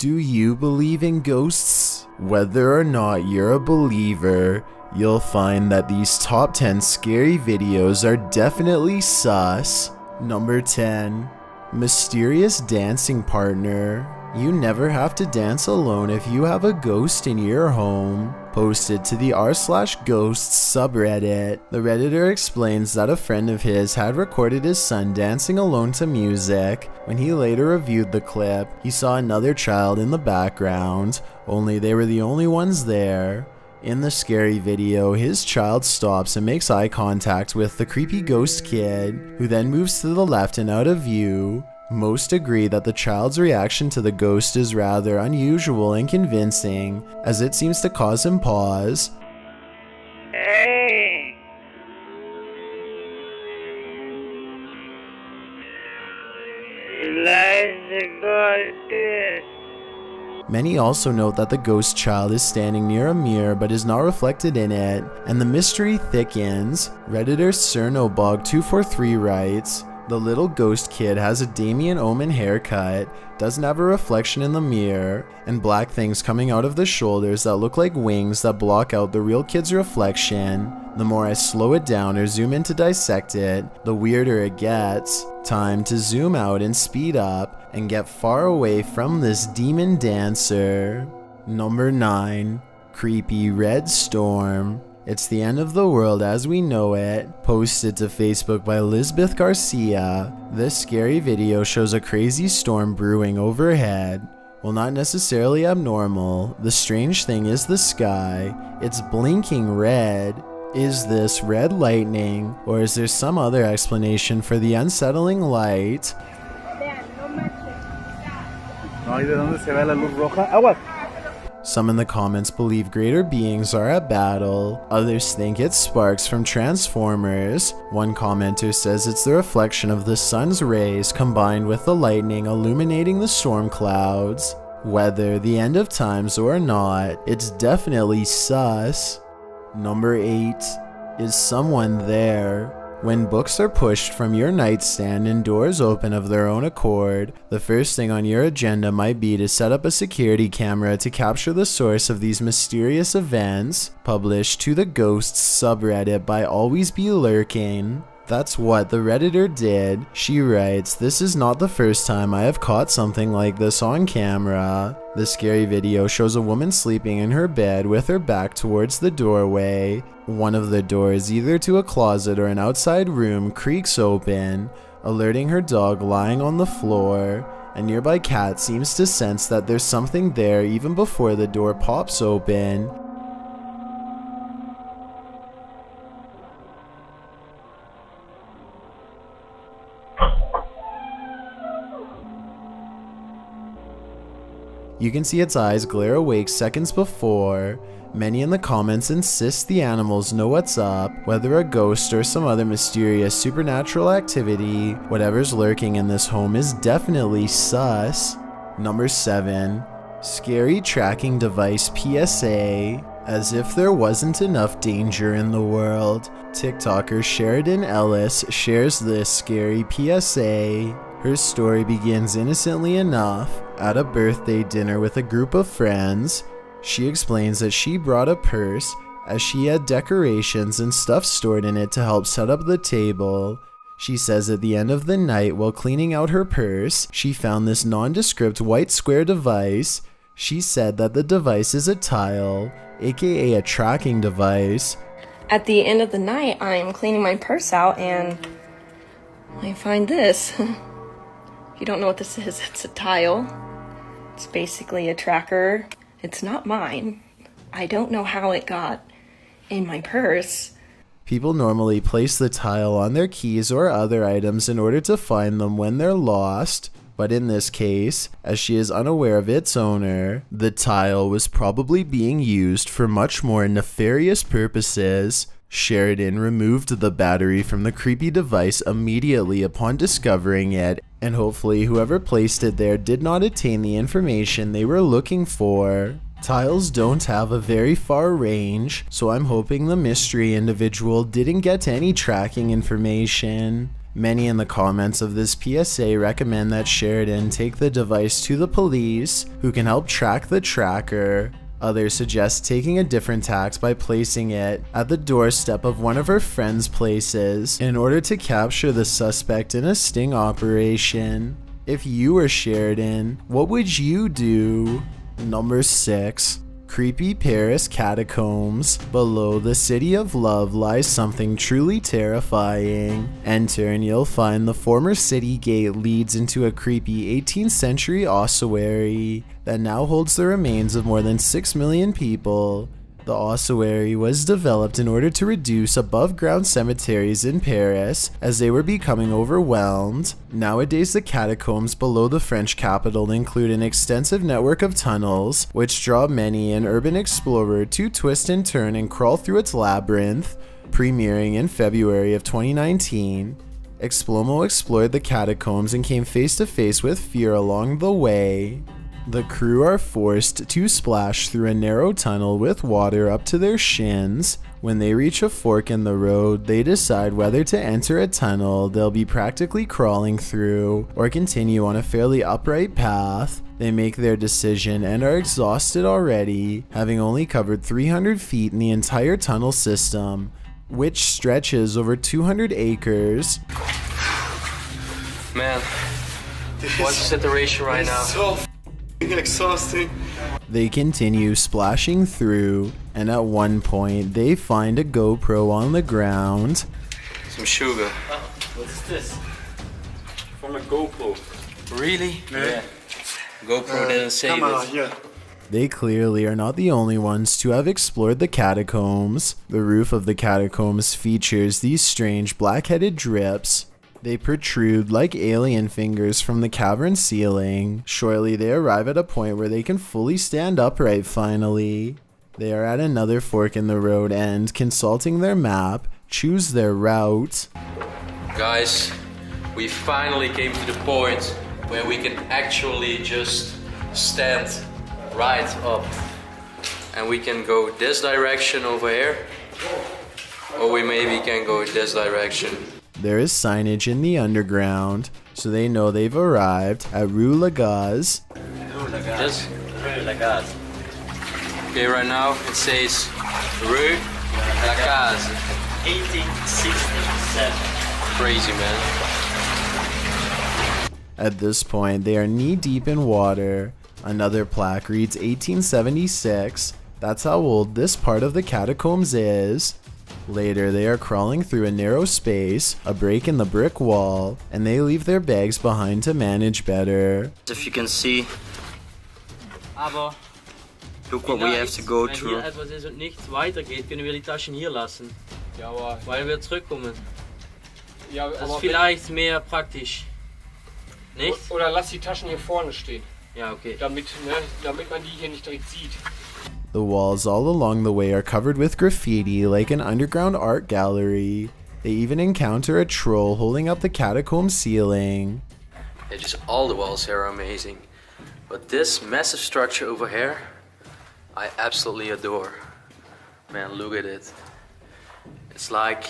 Do you believe in ghosts? Whether or not you're a believer, you'll find that these top 10 scary videos are definitely sus. Number 10. Mysterious dancing partner. You never have to dance alone if you have a ghost in your home. Posted to the r/ghosts subreddit, the Redditor explains that a friend of his had recorded his son dancing alone to music. When he later reviewed the clip, he saw another child in the background, only they were the only ones there. In the scary video, his child stops and makes eye contact with the creepy ghost kid, who then moves to the left and out of view. Most agree that the child's reaction to the ghost is rather unusual and convincing, as it seems to cause him pause. Hey! Many also note that the ghost child is standing near a mirror but is not reflected in it, and the mystery thickens. Redditor Cernobog243 writes, "The little ghost kid has a Damien Omen haircut, doesn't have a reflection in the mirror, and black things coming out of the shoulders that look like wings that block out the real kid's reflection. The more I slow it down or zoom in to dissect it, the weirder it gets. Time to zoom out and speed up and get far away from this demon dancer." Number 9. Creepy red storm. It's the end of the world as we know it. Posted to Facebook by Lisbeth Garcia. This scary video shows a crazy storm brewing overhead. While not necessarily abnormal, the strange thing is the sky. It's blinking red. Is this red lightning, or is there some other explanation for the unsettling light? Some in the comments believe greater beings are at battle, others think it's sparks from Transformers. One commenter says it's the reflection of the sun's rays combined with the lightning illuminating the storm clouds. Whether the end of times or not, it's definitely sus. Number 8. Is someone there? When books are pushed from your nightstand and doors open of their own accord, the first thing on your agenda might be to set up a security camera to capture the source of these mysterious events. Published to the Ghosts subreddit by Always Be Lurking. That's what the Redditor did. She writes, "This is not the first time I have caught something like this on camera." The scary video shows a woman sleeping in her bed with her back towards the doorway. One of the doors, either to a closet or an outside room, creaks open, alerting her dog lying on the floor. A nearby cat seems to sense that there's something there even before the door pops open. You can see its eyes glare awake seconds before. Many in the comments insist the animals know what's up, whether a ghost or some other mysterious supernatural activity. Whatever's lurking in this home is definitely sus. Number 7. Scary tracking device PSA. As if there wasn't enough danger in the world, TikToker Sheridan Ellis shares this scary PSA. Her story begins innocently enough. At a birthday dinner with a group of friends, she explains that she brought a purse as she had decorations and stuff stored in it to help set up the table. She says at the end of the night, while cleaning out her purse, she found this nondescript white square device. She said that the device is a tile, aka a tracking device. At the end of the night, I'm cleaning my purse out and I find this. If you don't know what this is, it's a tile. It's basically a tracker. It's not mine. I don't know how it got in my purse. People normally place the tile on their keys or other items in order to find them when they're lost, but in this case, as she is unaware of its owner, the tile was probably being used for much more nefarious purposes. Sheridan removed the battery from the creepy device immediately upon discovering it, and hopefully whoever placed it there did not attain the information they were looking for. Tiles don't have a very far range, so I'm hoping the mystery individual didn't get any tracking information. Many in the comments of this PSA recommend that Sheridan take the device to the police, who can help track the tracker. Others suggest taking a different tack by placing it at the doorstep of one of her friend's places in order to capture the suspect in a sting operation. If you were Sheridan, what would you do? Number 6. Creepy Paris catacombs. Below the city of love lies something truly terrifying. Enter and you'll find the former city gate leads into a creepy 18th century ossuary that now holds the remains of more than 6 million people. The ossuary was developed in order to reduce above-ground cemeteries in Paris as they were becoming overwhelmed. Nowadays, the catacombs below the French capital include an extensive network of tunnels, which draw many an urban explorer to twist and turn and crawl through its labyrinth. Premiering in February of 2019, Explomo explored the catacombs and came face to face with fear along the way. The crew are forced to splash through a narrow tunnel with water up to their shins. When they reach a fork in the road, they decide whether to enter a tunnel they'll be practically crawling through or continue on a fairly upright path. They make their decision and are exhausted already, having only covered 300 feet in the entire tunnel system, which stretches over 200 acres. Man, what's the duration right now? So exhausting. They continue splashing through, and at one point they find a GoPro on the ground. Some sugar. What is this? From a GoPro. Really? Yeah. GoPro didn't save Camera it. here. They clearly are not the only ones to have explored the catacombs. The roof of the catacombs features these strange black-headed drips. They protrude like alien fingers from the cavern ceiling. Shortly, they arrive at a point where they can fully stand upright finally. They are at another fork in the road and, consulting their map, choose their route. Guys, we finally came to the point where we can actually just stand right up. And we can go this direction over here, or we maybe can go this direction. There is signage in the underground, so they know they've arrived at Rue Lagaz. Just okay, right now it says Rue Lagaz. 1867. Crazy, man. At this point, they are knee-deep in water. Another plaque reads 1876. That's how old this part of the catacombs is. Later, they are crawling through a narrow space, a break in the brick wall, and they leave their bags behind to manage better. If you can see, look what we have to go Wenn through. hier etwas ist und nichts weitergeht, können wir die Taschen hier lassen, Ja, aber, weil wir zurückkommen. ja, Das aber ist vielleicht mehr praktisch. Nicht? oder lass die Taschen hier vorne stehen, Ja, okay. damit man die hier nicht direkt sieht. The walls all along the way are covered with graffiti like an underground art gallery. They even encounter a troll holding up the catacomb ceiling. Yeah, just all the walls here are amazing. But this massive structure over here, I absolutely adore. Man, look at it. It's like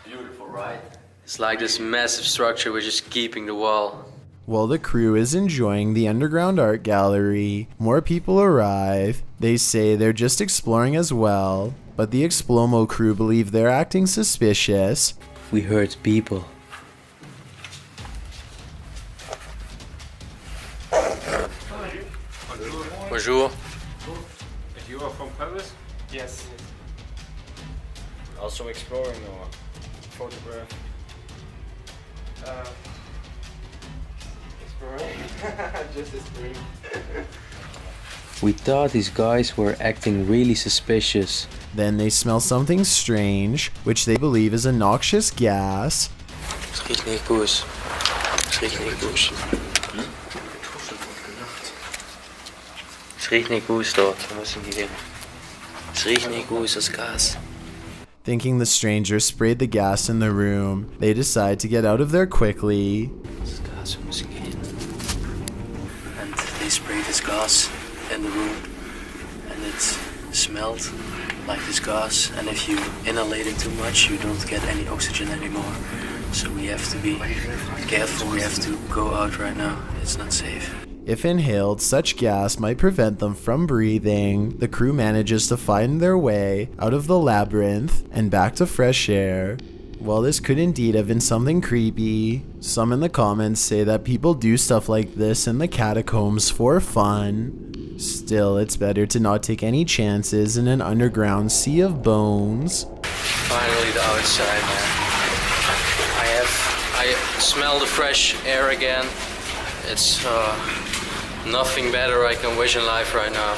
beautiful, right? It's like this massive structure which is keeping the wall. While the crew is enjoying the underground art gallery, more people arrive. They say they're just exploring as well, but the Explomo crew believe they're acting suspicious. We heard people. Bonjour. And you are from Paris? Yes. Also exploring or photograph. Just exploring. We thought these guys were acting really suspicious. Then they smell something strange, which they believe is a noxious gas. Het riecht niet goed. Het riecht niet goed. Het riecht niet goed dort. We müssen gehen. Het riecht niet goed, das Gas. Thinking the stranger sprayed the gas in the room, they decide to get out of there quickly. Das Gas, we müssen gehen. And they sprayed this gas in the room. And smelled like this gas, and if you inhalate it too much, you don't get any oxygen anymore. So we have to be careful. We have to go out right now. It's not safe. If inhaled, such gas might prevent them from breathing. The crew manages to find their way out of the labyrinth and back to fresh air. Well, this could indeed have been something creepy. Some in the comments say that people do stuff like this in the catacombs for fun. Still, it's better to not take any chances in an underground sea of bones. Finally, the outside, man. I smell the fresh air again. It's nothing better I can wish in life right now.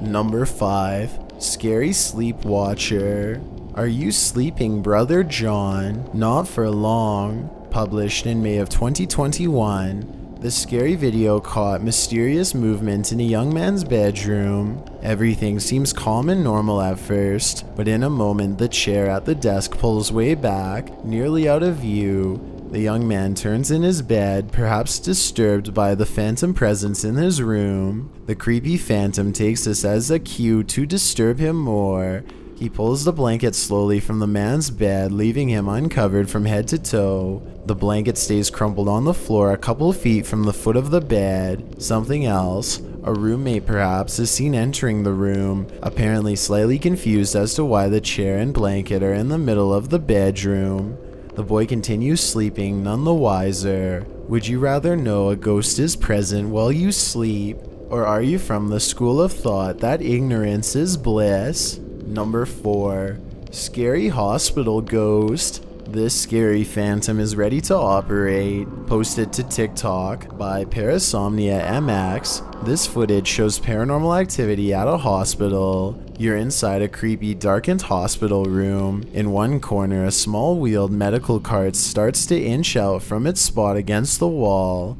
Number 5. Scary Sleep Watcher. Are You Sleeping, Brother John? Not for Long. Published in May of 2021. The scary video caught mysterious movement in a young man's bedroom. Everything seems calm and normal at first, but in a moment the chair at the desk pulls way back, nearly out of view. The young man turns in his bed, perhaps disturbed by the phantom presence in his room. The creepy phantom takes this as a cue to disturb him more. He pulls the blanket slowly from the man's bed, leaving him uncovered from head to toe. The blanket stays crumpled on the floor a couple feet from the foot of the bed. Something else, a roommate perhaps, is seen entering the room, apparently slightly confused as to why the chair and blanket are in the middle of the bedroom. The boy continues sleeping, none the wiser. Would you rather know a ghost is present while you sleep, or are you from the school of thought that ignorance is bliss? Number 4. Scary Hospital Ghost. This scary phantom is ready to operate. Posted to TikTok by Parasomnia MX. This footage shows paranormal activity at a hospital. You're inside a creepy, darkened hospital room. In one corner, a small wheeled medical cart starts to inch out from its spot against the wall.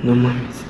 No mames.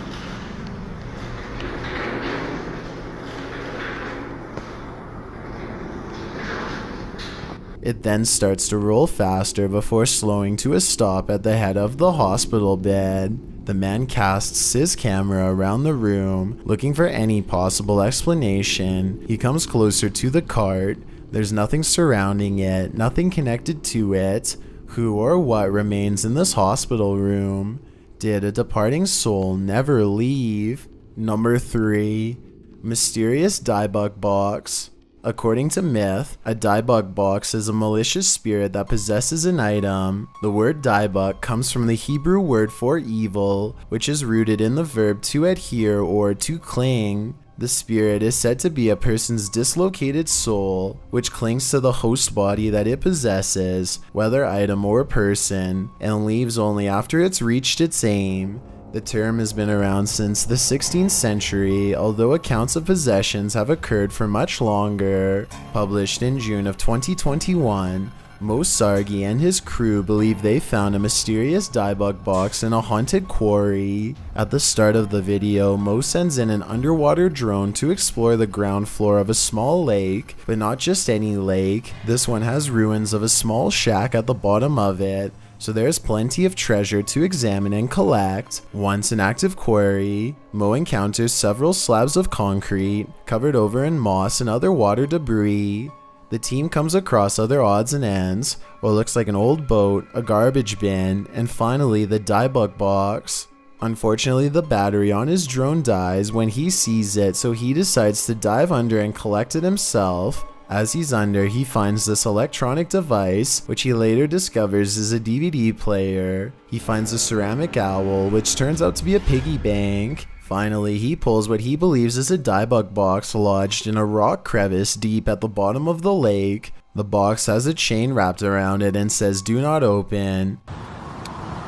It then starts to roll faster before slowing to a stop at the head of the hospital bed. The man casts his camera around the room, looking for any possible explanation. He comes closer to the cart. There's nothing surrounding it, nothing connected to it. Who or what remains in this hospital room? Did a departing soul never leave? Number 3. Mysterious Diebuck Box. According to myth, a Diebuck box is a malicious spirit that possesses an item. The word Diebuck comes from the Hebrew word for evil, which is rooted in the verb to adhere or to cling. The spirit is said to be a person's dislocated soul, which clings to the host body that it possesses, whether item or person, and leaves only after it's reached its aim. The term has been around since the 16th century, although accounts of possessions have occurred for much longer. Published in June of 2021, Mo Sargi and his crew believe they found a mysterious Diebuck box in a haunted quarry. At the start of the video, Mo sends in an underwater drone to explore the ground floor of a small lake, but not just any lake. This one has ruins of a small shack at the bottom of it. So there's plenty of treasure to examine and collect. Once an active quarry, Mo encounters several slabs of concrete covered over in moss and other water debris. The team comes across other odds and ends, what looks like an old boat, a garbage bin, and finally the Diebuck box. Unfortunately, the battery on his drone dies when he sees it, so he decides to dive under and collect it himself. As he's under, he finds this electronic device, which he later discovers is a DVD player. He finds a ceramic owl, which turns out to be a piggy bank. Finally, he pulls what he believes is a Diebuck box lodged in a rock crevice deep at the bottom of the lake. The box has a chain wrapped around it and says "Do not open."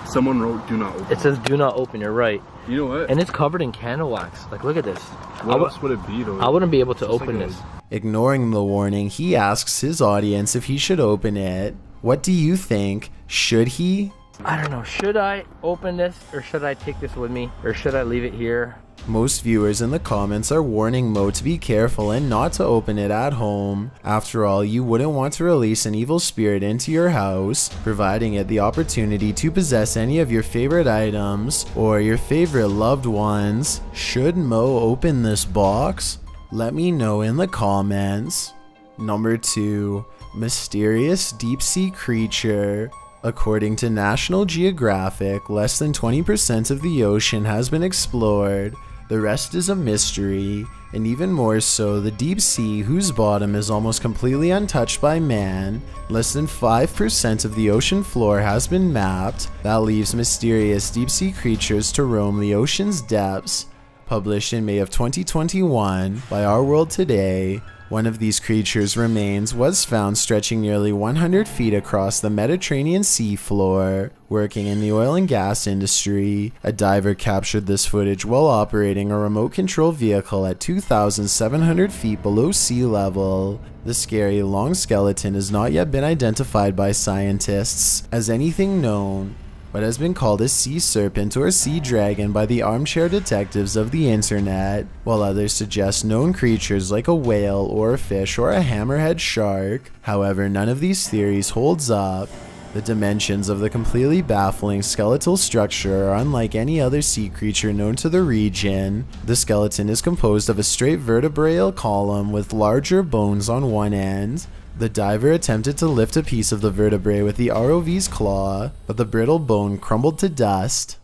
Someone wrote "Do not open." It says do not open, you're right. You know what? And it's covered in candle wax. Like, look at this. What else would it be though? I wouldn't be able to Just open like a- this. Ignoring the warning, he asks his audience if he should open it. What do you think? Should he? I don't know. Should I open this, or should I take this with me, or should I leave it here? Most viewers in the comments are warning Mo to be careful and not to open it at home. After all, you wouldn't want to release an evil spirit into your house, providing it the opportunity to possess any of your favorite items or your favorite loved ones. Should Mo open this box? Let me know in the comments. Number 2. Mysterious deep sea creature. According to National Geographic, less than 20% of the ocean has been explored. The rest is a mystery, and even more so the deep sea, whose bottom is almost completely untouched by man. Less than 5% of the ocean floor has been mapped. That leaves mysterious deep sea creatures to roam the ocean's depths. Published in May of 2021 by Our World Today, one of these creatures' remains was found stretching nearly 100 feet across the Mediterranean sea floor. Working in the oil and gas industry, a diver captured this footage while operating a remote control vehicle at 2,700 feet below sea level. The scary long skeleton has not yet been identified by scientists as anything known, but has been called a sea serpent or sea dragon by the armchair detectives of the internet, while others suggest known creatures like a whale or a fish or a hammerhead shark. However, none of these theories holds up. The dimensions of the completely baffling skeletal structure are unlike any other sea creature known to the region. The skeleton is composed of a straight vertebral column with larger bones on one end. The diver attempted to lift a piece of the vertebrae with the ROV's claw, but the brittle bone crumbled to dust.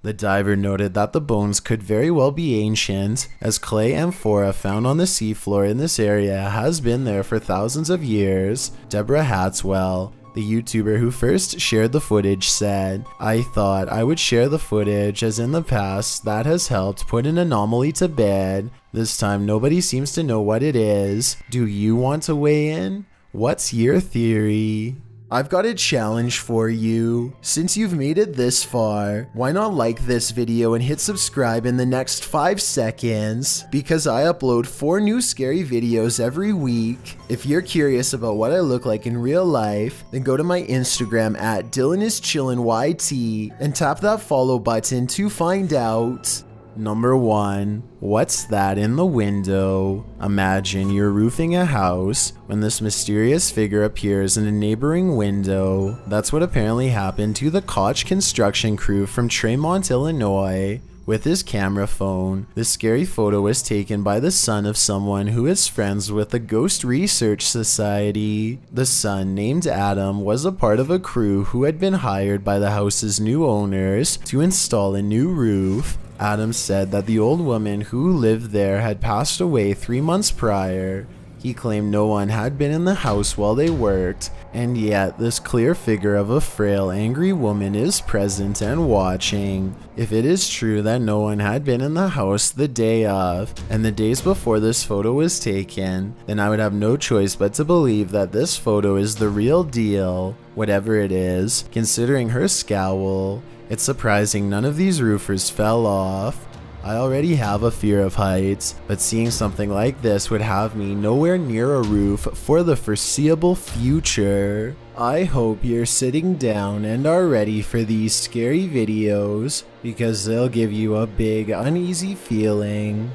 The diver noted that the bones could very well be ancient, as clay amphora found on the seafloor in this area has been there for thousands of years. Deborah Hatswell, the YouTuber who first shared the footage, said, "I thought I would share the footage, as in the past that has helped put an anomaly to bed. This time nobody seems to know what it is. Do you want to weigh in? What's your theory?" I've got a challenge for you. Since you've made it this far, why not like this video and hit subscribe in the next 5 seconds? Because I upload 4 new scary videos every week. If you're curious about what I look like in real life, then go to my Instagram at DylanIsChillinYT and tap that follow button to find out. Number 1. What's that in the window? Imagine you're roofing a house when this mysterious figure appears in a neighboring window. That's what apparently happened to the Koch construction crew from Tremont, Illinois. With his camera phone, this scary photo was taken by the son of someone who is friends with the Ghost Research Society. The son, named Adam, was a part of a crew who had been hired by the house's new owners to install a new roof. Adam said that the old woman who lived there had passed away 3 months prior. He claimed no one had been in the house while they worked, and yet this clear figure of a frail, angry woman is present and watching. If it is true that no one had been in the house the day of, and the days before this photo was taken, then I would have no choice but to believe that this photo is the real deal. Whatever it is, considering her scowl, it's surprising none of these roofers fell off. I already have a fear of heights, but seeing something like this would have me nowhere near a roof for the foreseeable future. I hope you're sitting down and are ready for these scary videos, because they'll give you a big uneasy feeling.